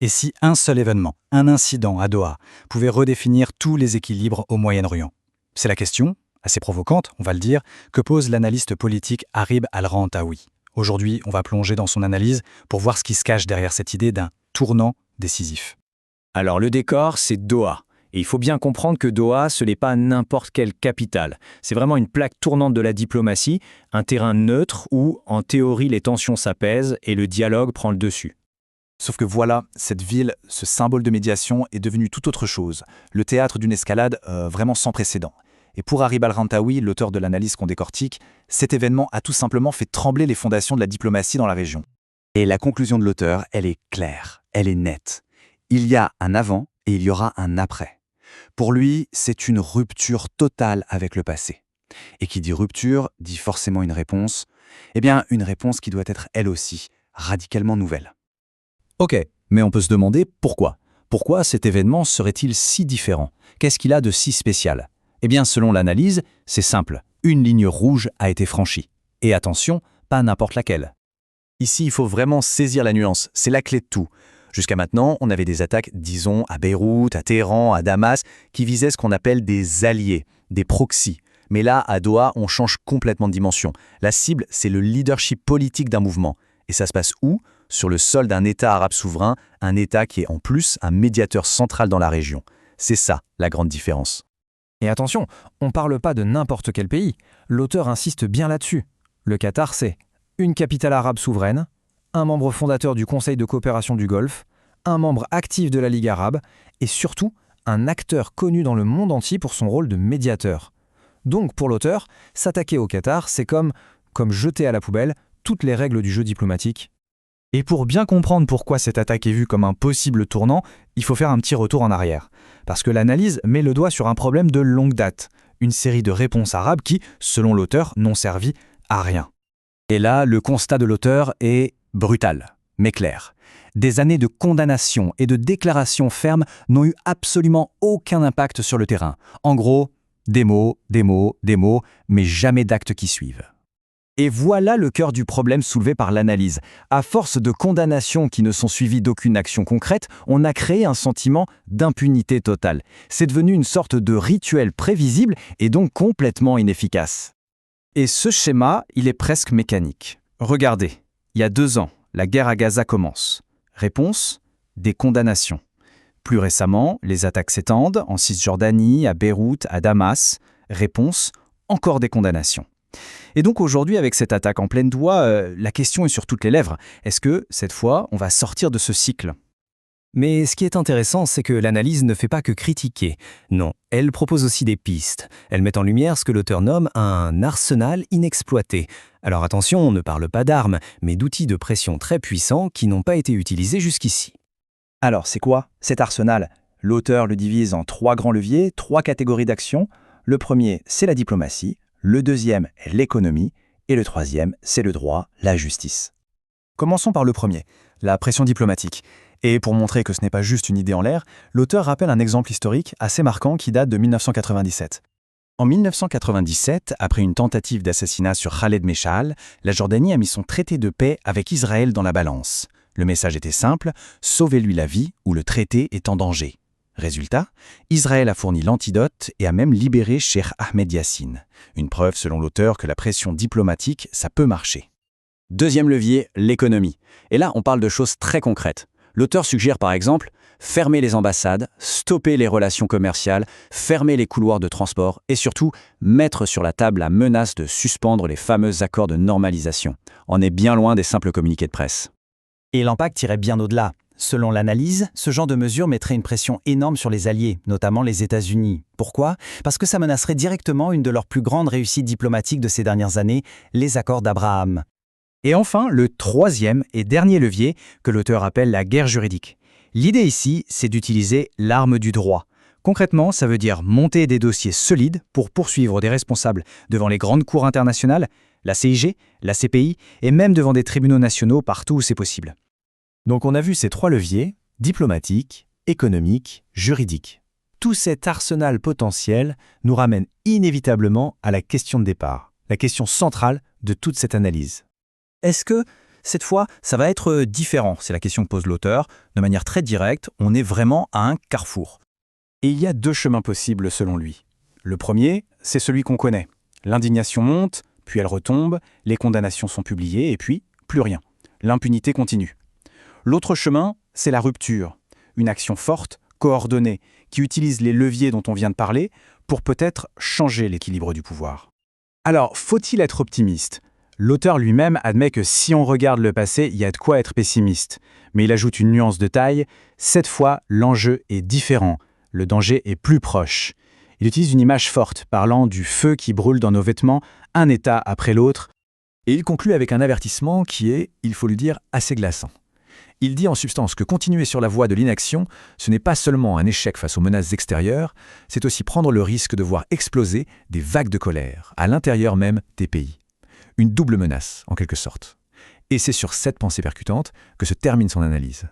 Et si un seul événement, un incident à Doha, pouvait redéfinir tous les équilibres au Moyen-Orient? C'est la question, assez provocante, on va le dire, que pose l'analyste politique Harib al-Rantawi. Aujourd'hui, on va plonger dans son analyse pour voir ce qui se cache derrière cette idée d'un tournant décisif. Alors le décor, c'est Doha. Et il faut bien comprendre que Doha, ce n'est pas n'importe quelle capitale. C'est vraiment une plaque tournante de la diplomatie, un terrain neutre où, en théorie, les tensions s'apaisent et le dialogue prend le dessus. Sauf que voilà, cette ville, ce symbole de médiation est devenu tout autre chose, le théâtre d'une escalade vraiment sans précédent. Et pour Harib al-Rantawi, l'auteur de l'analyse qu'on décortique, cet événement a tout simplement fait trembler les fondations de la diplomatie dans la région. Et la conclusion de l'auteur, elle est claire, elle est nette. Il y a un avant et il y aura un après. Pour lui, c'est une rupture totale avec le passé. Et qui dit rupture, dit forcément une réponse. Eh bien, une réponse qui doit être, elle aussi, radicalement nouvelle. Ok, mais on peut se demander pourquoi. Pourquoi cet événement serait-il si différent? Qu'est-ce qu'il a de si spécial? Eh bien, selon l'analyse, c'est simple. Une ligne rouge a été franchie. Et attention, pas n'importe laquelle. Ici, il faut vraiment saisir la nuance, c'est la clé de tout. Jusqu'à maintenant, on avait des attaques, disons, à Beyrouth, à Téhéran, à Damas, qui visaient ce qu'on appelle des alliés, des proxys. Mais là, à Doha, on change complètement de dimension. La cible, c'est le leadership politique d'un mouvement. Et ça se passe où? Sur le sol d'un État arabe souverain, un État qui est en plus un médiateur central dans la région. C'est ça, la grande différence. Et attention, on ne parle pas de n'importe quel pays. L'auteur insiste bien là-dessus. Le Qatar, c'est une capitale arabe souveraine, un membre fondateur du Conseil de coopération du Golfe, un membre actif de la Ligue arabe et surtout un acteur connu dans le monde entier pour son rôle de médiateur. Donc pour l'auteur, s'attaquer au Qatar, c'est comme jeter à la poubelle toutes les règles du jeu diplomatique. Et pour bien comprendre pourquoi cette attaque est vue comme un possible tournant, il faut faire un petit retour en arrière. Parce que l'analyse met le doigt sur un problème de longue date, une série de réponses arabes qui, selon l'auteur, n'ont servi à rien. Et là, le constat de l'auteur est brutal, mais clair. Des années de condamnation et de déclarations fermes n'ont eu absolument aucun impact sur le terrain. En gros, des mots, mais jamais d'actes qui suivent. Et voilà le cœur du problème soulevé par l'analyse. À force de condamnations qui ne sont suivies d'aucune action concrète, on a créé un sentiment d'impunité totale. C'est devenu une sorte de rituel prévisible et donc complètement inefficace. Et ce schéma, il est presque mécanique. Regardez, il y a 2 ans, la guerre à Gaza commence. Réponse, des condamnations. Plus récemment, les attaques s'étendent en Cisjordanie, à Beyrouth, à Damas. Réponse, encore des condamnations. Et donc aujourd'hui, avec cette attaque en pleine Doha, la question est sur toutes les lèvres. Est-ce que, cette fois, on va sortir de ce cycle? Mais ce qui est intéressant, c'est que l'analyse ne fait pas que critiquer. Non, elle propose aussi des pistes. Elle met en lumière ce que l'auteur nomme un arsenal inexploité. Alors attention, on ne parle pas d'armes, mais d'outils de pression très puissants qui n'ont pas été utilisés jusqu'ici. Alors, c'est quoi cet arsenal? L'auteur le divise en 3 grands leviers, 3 catégories d'action. Le premier, c'est la diplomatie. Le deuxième est l'économie. Et le troisième, c'est le droit, la justice. Commençons par le premier, la pression diplomatique. Et pour montrer que ce n'est pas juste une idée en l'air, l'auteur rappelle un exemple historique assez marquant qui date de 1997. En 1997, après une tentative d'assassinat sur Khaled Meshaal, la Jordanie a mis son traité de paix avec Israël dans la balance. Le message était simple, sauvez-lui la vie ou le traité est en danger. Résultat, Israël a fourni l'antidote et a même libéré Cheikh Ahmed Yassine. Une preuve selon l'auteur que la pression diplomatique, ça peut marcher. Deuxième levier, l'économie. Et là, on parle de choses très concrètes. L'auteur suggère par exemple fermer les ambassades, stopper les relations commerciales, fermer les couloirs de transport et surtout mettre sur la table la menace de suspendre les fameux accords de normalisation. On est bien loin des simples communiqués de presse. Et l'impact irait bien au-delà. Selon l'analyse, ce genre de mesure mettrait une pression énorme sur les alliés, notamment les États-Unis. Pourquoi? Parce que ça menacerait directement une de leurs plus grandes réussites diplomatiques de ces dernières années, les accords d'Abraham. Et enfin, le troisième et dernier levier, que l'auteur appelle la guerre juridique. L'idée ici, c'est d'utiliser l'arme du droit. Concrètement, ça veut dire monter des dossiers solides pour poursuivre des responsables devant les grandes cours internationales, la CIG, la CPI et même devant des tribunaux nationaux partout où c'est possible. Donc on a vu ces 3 leviers, diplomatique, économique, juridique. Tout cet arsenal potentiel nous ramène inévitablement à la question de départ, la question centrale de toute cette analyse. Est-ce que Cette fois, ça va être différent, c'est la question que pose l'auteur. De manière très directe, on est vraiment à un carrefour. Et il y a deux chemins possibles selon lui. Le premier, c'est celui qu'on connaît. L'indignation monte, puis elle retombe, les condamnations sont publiées, et puis plus rien. L'impunité continue. L'autre chemin, c'est la rupture. Une action forte, coordonnée, qui utilise les leviers dont on vient de parler pour peut-être changer l'équilibre du pouvoir. Alors, faut-il être optimiste ? L'auteur lui-même admet que si on regarde le passé, il y a de quoi être pessimiste. Mais il ajoute une nuance de taille. Cette fois, l'enjeu est différent. Le danger est plus proche. Il utilise une image forte, parlant du feu qui brûle dans nos vêtements, un état après l'autre. Et il conclut avec un avertissement qui est, il faut le dire, assez glaçant. Il dit en substance que continuer sur la voie de l'inaction, ce n'est pas seulement un échec face aux menaces extérieures, c'est aussi prendre le risque de voir exploser des vagues de colère, à l'intérieur même des pays. Une double menace, en quelque sorte. Et c'est sur cette pensée percutante que se termine son analyse.